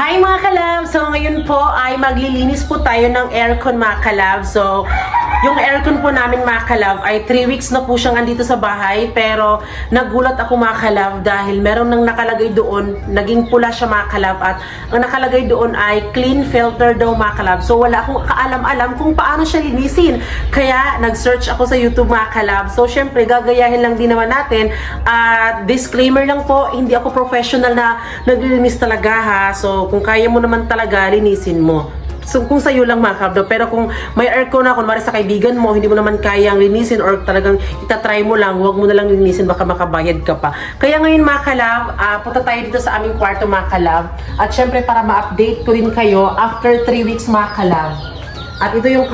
Hi mga kalab! So ngayon po ay maglilinis po tayo ng aircon mga kalab. So yung aircon po namin mga kalab ay 3 weeks na po siyang andito sa bahay. Pero nagulat ako mga kalab dahil meron nang nakalagay doon, naging pula siya mga kalab. At ang nakalagay doon ay clean filter daw mga kalab. So wala akong kaalam-alam kung paano siya linisin. Kaya nag-search ako sa YouTube mga kalab. So syempre gagayahin lang din naman natin. At disclaimer lang po, hindi ako professional na naglilinis talaga ha. So kung kaya mo naman talaga, linisin mo. So kung sa'yo lang mga kabdo, pero kung may aircon na, kunwari sa kaibigan mo, hindi mo naman kayang linisin or talagang itatry mo lang, huwag mo na lang linisin, baka makabayad ka pa. Kaya ngayon mga kalab, punta tayo dito sa aming kwarto mga kalab. At syempre para ma-update ko din kayo after 3 weeks mga kalab. At ito yung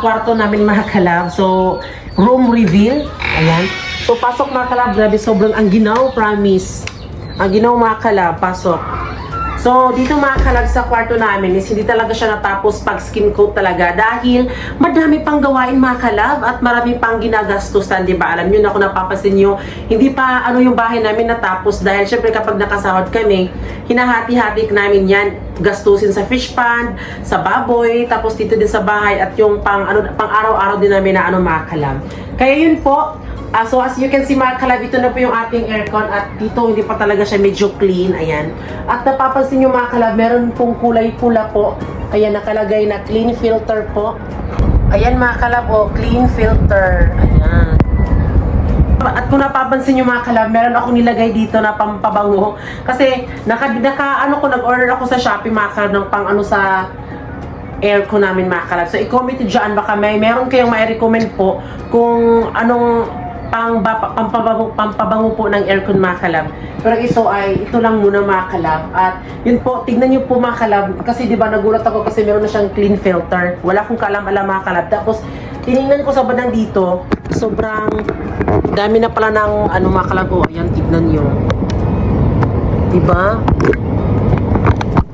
kwarto namin mga kalab. So room reveal, ayan. So pasok mga kalab, grabe sobrang ang ginaw, promise. Ang ginaw mga kalab, pasok. So, dito mga kalab sa kwarto namin is hindi talaga siya natapos pag skin coat talaga dahil madami pang gawain mga kalab at marami pang ginagastusan, di ba? Alam nyo na kung napapasin nyo, hindi pa yung bahay namin natapos dahil syempre kapag nakasahod kami, hinahati-hati namin yan, gastusin sa fish pond, sa baboy, tapos dito din sa bahay at yung pang araw-araw din namin na mga kalab. Kaya yun po. So as you can see mga kalab, ito na po yung ating aircon at dito hindi pa talaga siya medyo clean, ayan. At napapansin nyo mga kalab, meron pong kulay pula po, ayan, nakalagay na clean filter po. Ayan mga kalab, oh, clean filter, ayan. At kung napapansin nyo mga kalab, meron akong nilagay dito na pampabango. Kasi nag-order ako sa Shopee mga kalab ng pang sa aircon namin mga kalab. So i-comment dyan, baka meron kayong mai-recommend po kung anong pampabango po ng aircon mga kalab. Pero ito lang muna mga kalab. At yun po, tignan nyo po mga kalab. Kasi diba nagulat ako kasi meron na siyang clean filter. Wala akong kaalam-alam mga kalab. Tapos tinignan ko sa bandang dito, sobrang dami na pala ng mga kalab. Oh, ayan, tignan nyo. Diba?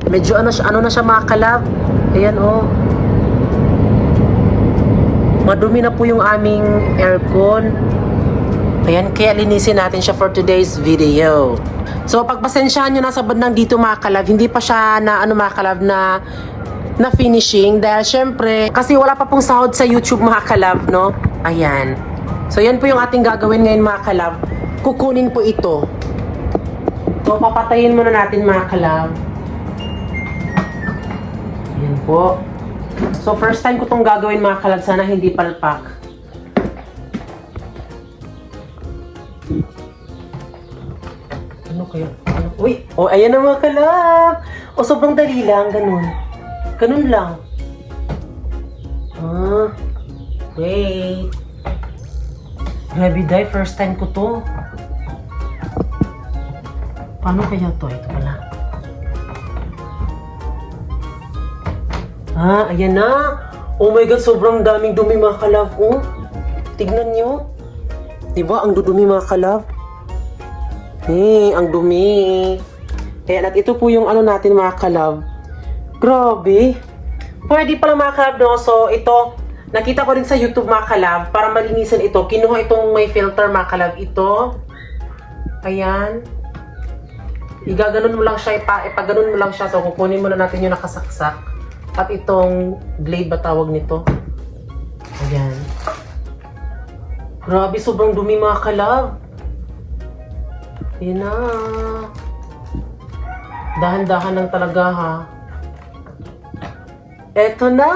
Medyo na siya mga kalab. Ayan oh. Madumi na po yung aming aircon. Ayan, kaya linisin natin siya for today's video. So, pagpasensyahan nyo na sa bandang dito mga kalab, hindi pa siya na mga kalab na finishing. Dahil syempre, kasi wala pa pong sahod sa YouTube mga kalab, no? Ayan. So, yan po yung ating gagawin ngayon mga kalab. Kukunin po ito. So, papatayin muna natin mga kalab. Ayan po. So, first time ko itong gagawin mga kalab. Sana hindi palpak. Ano kaya? Uy! Oh, ayan na mga kalab! O, sobrang dali lang. Ganun. Ganun lang. Wait. Grabe day. First time ko to. Paano kaya to? Ito pala. Ayan na. Oh my God, sobrang daming dumi mga kalab. Oh, tignan nyo. Diba, ang dudumi mga kalab? Ang dumi. Ayan, at ito po yung natin mga kalab. Grabe. Pwede pala mga kalab, no? So, ito, nakita ko rin sa YouTube mga kalab, para malinisan ito. Kinuha itong may filter mga kalab. Ito. Ayan. Igaganon mo lang siya, ipaganon mo lang siya. So, kukunin muna natin yung nakasaksak. At itong blade ba tawag nito? Ayan. Grabe, sobrang dumi mga kalab. Ayan na. Dahan-dahan lang talaga ha. Eto na.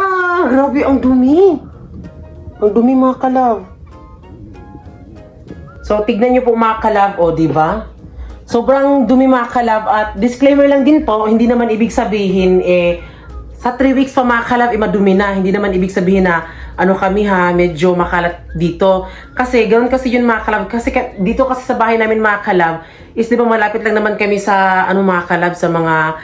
Grabe, ang dumi. Ang dumi mga kalab. So, tignan nyo po mga kalab. O, diba? Sobrang dumi mga kalab. At disclaimer lang din po, hindi naman ibig sabihin sa 3 weeks pa mga kalab, madumi na. Hindi naman ibig sabihin na kami ha, medyo makalat dito. Kasi, ganoon kasi yun mga kalab. Kasi dito kasi sa bahay namin mga kalab, is di ba malapit lang naman kami sa mga kalab, sa mga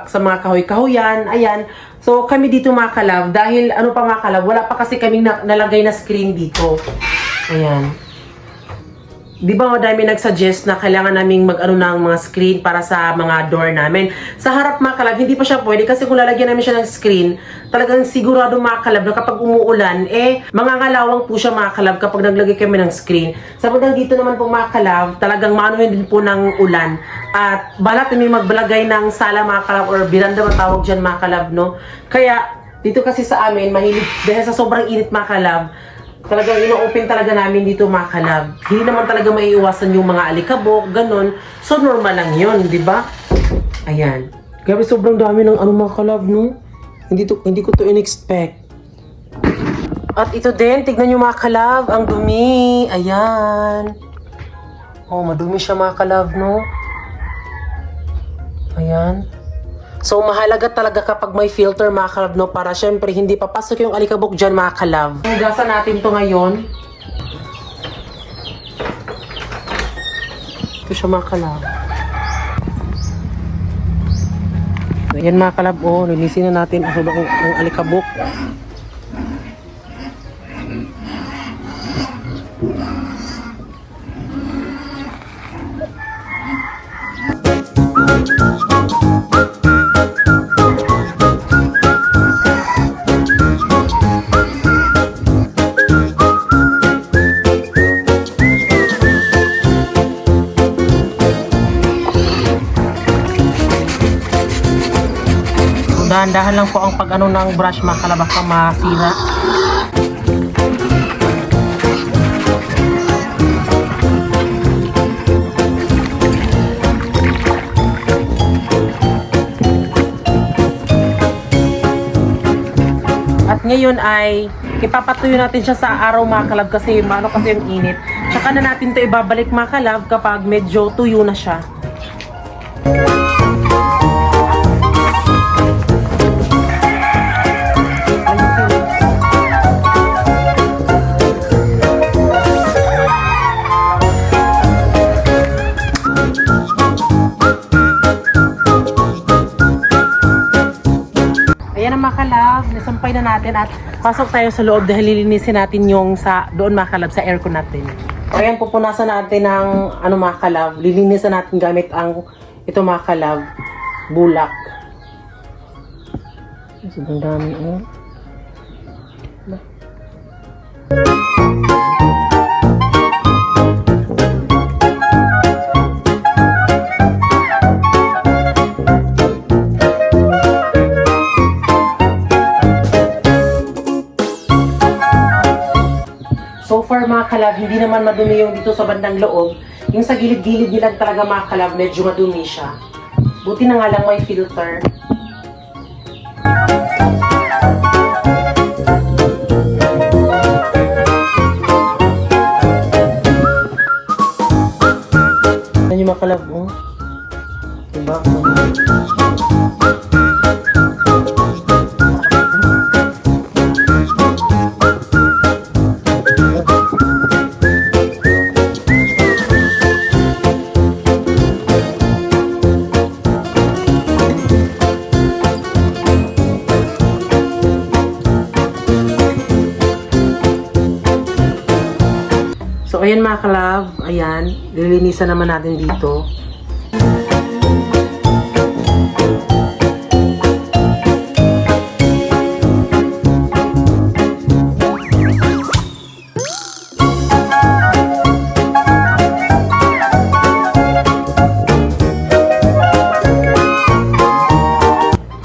sa mga kahoy-kahoyan. Ayan. So, kami dito mga kalab, dahil pa mga kalab, wala pa kasi kaming nalagay na screen dito. Ayan. di ba madami nagsuggest na kailangan naming mag-ano ng mga screen para sa mga door namin. Sa harap mga kalab, hindi pa siya pwede kasi kung lalagyan namin siya ng screen, talagang sigurado mga kalab na kapag umuulan, mangangalawang po siya mga kalab kapag naglagay kami ng screen. Sa bandang dito naman po mga kalab, talagang maanuhin din po ng ulan. At balat kami magbalagay ng sala mga kalab or biranda matawag dyan mga kalab, no? Kaya dito kasi sa amin, mahilig, dahil sa sobrang init mga kalab, talagang ino-open talaga namin dito mga kalab. Hindi naman talaga maiiwasan yung mga alikabok, ganun. So, normal lang yun, di ba? Ayan. Grabe, sobrang dami ng ano mga kalab, no? Hindi ko to in-expect. At ito din, tignan nyo mga kalab, ang dumi. Ayan. Oh, madumi siya mga kalab, no? Ayan. So, mahalaga talaga kapag may filter mga kalab, no? Para syempre, hindi papasok yung alikabok dyan mga kalab. Hugasan natin to ngayon. Ito siya mga kalab. Ayan mga kalab, oh. Linisin na natin ang alikabok. Dahan-dahan lang po ang pag-ano ng brush mga kalab, baka masira. At ngayon ay ipapatuyo natin siya sa araw mga kalab kasi maano kasi yung init. Tsaka na natin to ibabalik mga kalab kapag medyo tuyo na siya. Ayan na mga kalab, nasampay na natin at pasok tayo sa loob dahil lilinisin natin yung doon mga kalab sa aircon natin. So ayan, pupunasan natin ng mga kalab, lilinisan natin gamit ito mga kalab, bulak. Sobrang dami oh. So far mga kalab, hindi naman madumi yung dito sa bandang loob. Yung sa gilid-gilid nilang talaga mga kalab, medyo madumi siya. Buti na nga lang may filter. Yan yung mga kalab, oh. Diba? So, ayan mga kalab, ayan, lilinisan naman natin dito.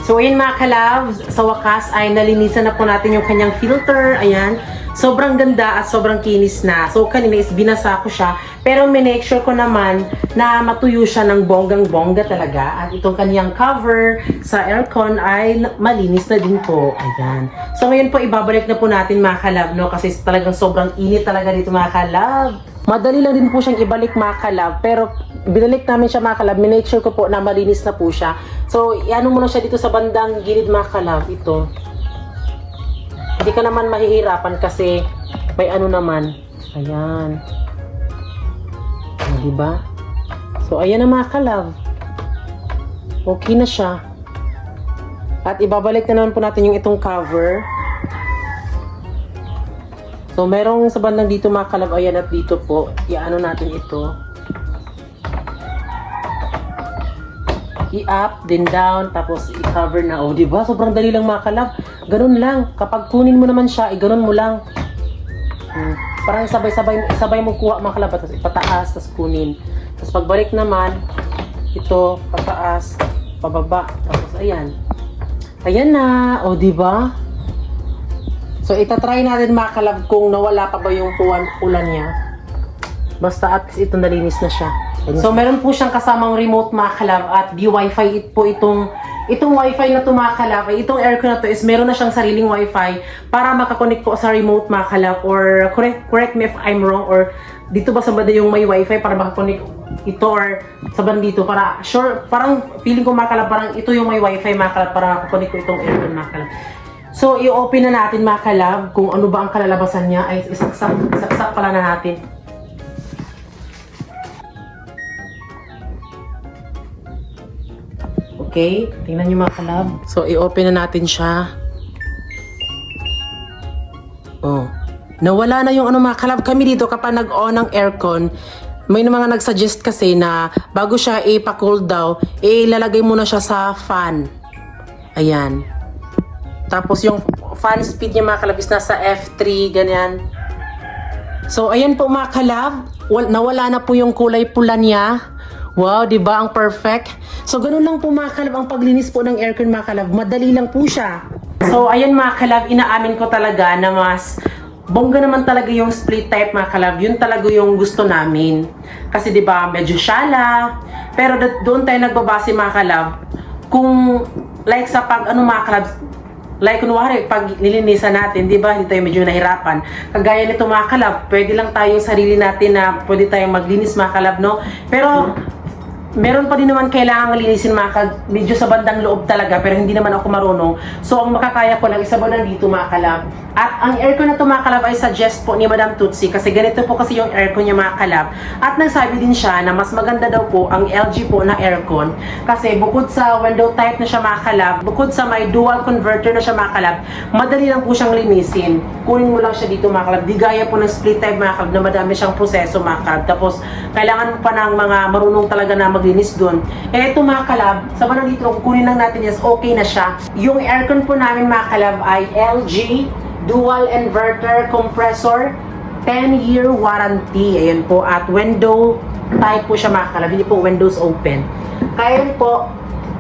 So, ayan mga kalab, sa wakas ay nalinisan na po natin yung kanyang filter, ayan. Sobrang ganda at sobrang kinis na. So, kanina is binasa ko siya. Pero make sure ko naman na matuyo siya ng bonggang-bongga talaga. At itong kanyang cover sa aircon ay malinis na din po. Ayan. So, ngayon po ibabalik na po natin mga kalab, no? Kasi talagang sobrang init talaga dito mga kalab. Madali lang din po siyang ibalik mga kalab. Pero binalik namin siya mga kalab. Make sure ko po na malinis na po siya. So, iano muna siya dito sa bandang gilid mga kalab. Ito. Hindi ka naman mahihirapan kasi may ano naman. Ayan. O, diba? So, ayan na mga kalab. Okay na siya. At ibabalik na naman po natin yung itong cover. So, So, merong sa bandang dito mga kalab, ayan, at dito po, i-ano natin ito. I-up, then down, tapos i-cover na. O, diba? Sobrang dali lang mga kalab. Ganun lang. Kapag kunin mo naman siya, ganun mo lang. Parang sabay mo kuha mga kalab, tapos ipataas, tapos kunin. Tapos pagbalik naman, ito, pataas, pababa, tapos ayan. Ayan na. O, diba? So, itatry natin mga kalab kung nawala pa ba yung ulan niya. Basta at least ito nalinis na siya. So, meron po siyang kasamang remote mga kalab at di wifi po itong wifi na ito mga kalab. Itong aircon na to is meron na siyang sariling wifi para makakonect po sa remote mga kalab, or correct me if I'm wrong, or dito ba sa banda yung may wifi para makakonect ito, or sa banda dito para sure, parang feeling ko mga kalab, parang ito yung may wifi mga kalab para makakonect ko itong aircon mga kalab. So, i-open na natin mga kalab kung ano ba ang kalalabasan niya. Ay, isaksak pala na natin. Okay, tingnan niyo mga kalab. So, i-open na natin siya. Oh, nawala na yung ano mga kalab. Kami dito kapag nag-on ng aircon, may mga nag-suggest kasi na bago siya ipa-cool daw, ilalagay muna siya sa fan. Ayan. Tapos yung fan speed niya mga kalab is nasa F3, ganyan. So, ayan po mga kalab. Nawala na po yung kulay pula niya. Wow, di ba? Ang perfect. So, ganun lang po mga kalab ang paglinis po ng aircon mga kalab. Madali lang po siya. So, ayan mga kalab, inaamin ko talaga na mas bongga naman talaga yung split type mga kalab. Yun talaga yung gusto namin. Kasi di ba medyo shala. Pero doon tayo nagbabase mga kalab. Kung like sa pag ano mga kalab, like kunwari, pag nilinisan natin, di ba, hindi tayo medyo nahirapan. Kagaya nito mga kalab, pwede lang tayong sarili natin na pwede tayong maglinis mga kalab, no? Pero, meron pa din naman kailangan linisin mga kalab, medyo sa bandang loob talaga, pero hindi naman ako marunong. So, ang makakaya ko lang, isa ba na dito mga kalab. At ang aircon na ito mga kalab ay suggest po ni Madam Tutsi, kasi ganito po kasi yung aircon niya mga kalab. At nagsabi din siya na mas maganda daw po ang LG po na aircon, kasi bukod sa window type na siya mga kalab, bukod sa may dual converter na siya mga kalab, madali lang po siyang linisin. Kunin mo lang siya dito mga kalab. Di gaya po ng split type mga kalab na madami siyang proseso mga kalab. Tapos, kailangan mo pa ng mga marunong talaga na maglinis doon. Eh, ito mga kalab, sa bandang dito, kukunin lang natin, yes, okay na siya. Yung aircon po namin mga kalab ay LG Dual Inverter Compressor, 10-year warranty. Ayan po, at window type po siya mga kalab, hindi po windows open. Kaya yun po,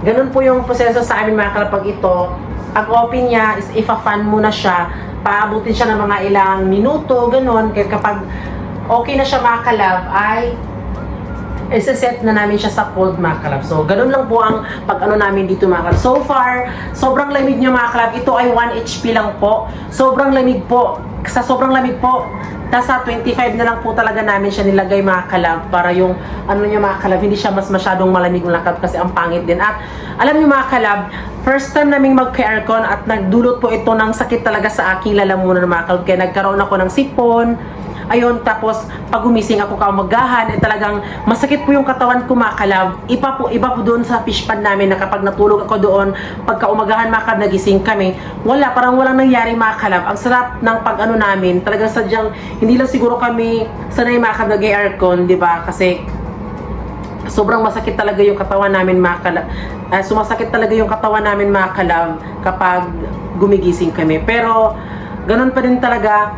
ganun po yung proseso sa amin mga kalab. Pag ito, ang open niya is ifa-fan muna siya, paabutin siya ng mga ilang minuto, ganun. Kaya kapag okay na siya mga kalab, ay isa-set na namin siya sa cold mga kalab. So, ganun lang po ang pag-ano namin dito mga kalab. So far, sobrang lamig niya mga kalab. Ito ay 1 HP lang po. Sobrang lamig po. Sa sobrang lamig po, nasa 25 na lang po talaga namin siya nilagay mga kalab. Para yung, ano niya mga kalab, hindi siya mas masyadong malamig ng kalab kasi ang pangit din. At, alam niyo mga kalab, first time naming magka-aircon at nagdulot po ito ng sakit talaga sa aking lalamunan mga kalab. Kaya nagkaroon ako ng sipon. Ayun, tapos pag gumising ako kaumagahan, talagang masakit po yung katawan ko mga kalab. Iba po doon sa fish pan namin na kapag natulog ako doon, pagka umagahan mga kalab, nagising kami, parang walang nangyari mga kalab. Ang sarap ng pag-ano namin, talagang sadyang, hindi lang siguro kami sanay mga kalab nag-aircon, di ba? Kasi sobrang masakit talaga yung katawan namin mga kalab. Sumasakit talaga yung katawan namin mga kalab kapag gumigising kami. Pero, ganun pa din talaga,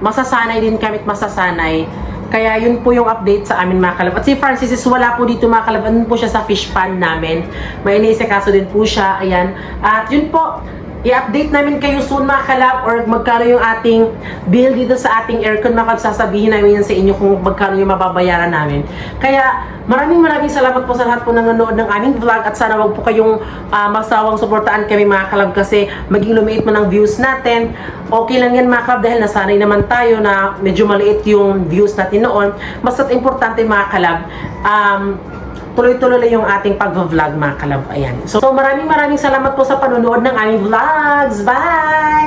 masasanay din kami at masasanay. Kaya yun po yung update sa amin mga kalab. At si Francis is wala po dito mga kalab. Andun po siya sa fish pan namin. May iniisikaso din po siya. Ayan. At yun po, i-update namin kayo soon mga kalab, or magkano yung ating bill dito sa ating aircon mga kalab. Sasabihin namin yan sa inyo kung magkano yung mababayaran namin. Kaya maraming salamat po sa lahat po nanonood ng aming vlog, at sana wag po kayong masawang suportaan kami mga kalab, kasi maging lumiit man ang views natin. Okay lang yan mga kalab dahil nasanay naman tayo na medyo maliit yung views natin noon. Basta't importante mga kalab, tuloy-tuloy yung ating pag-vlog mga kalab. Ayan. So maraming salamat po sa panonood ng aming vlogs. Bye!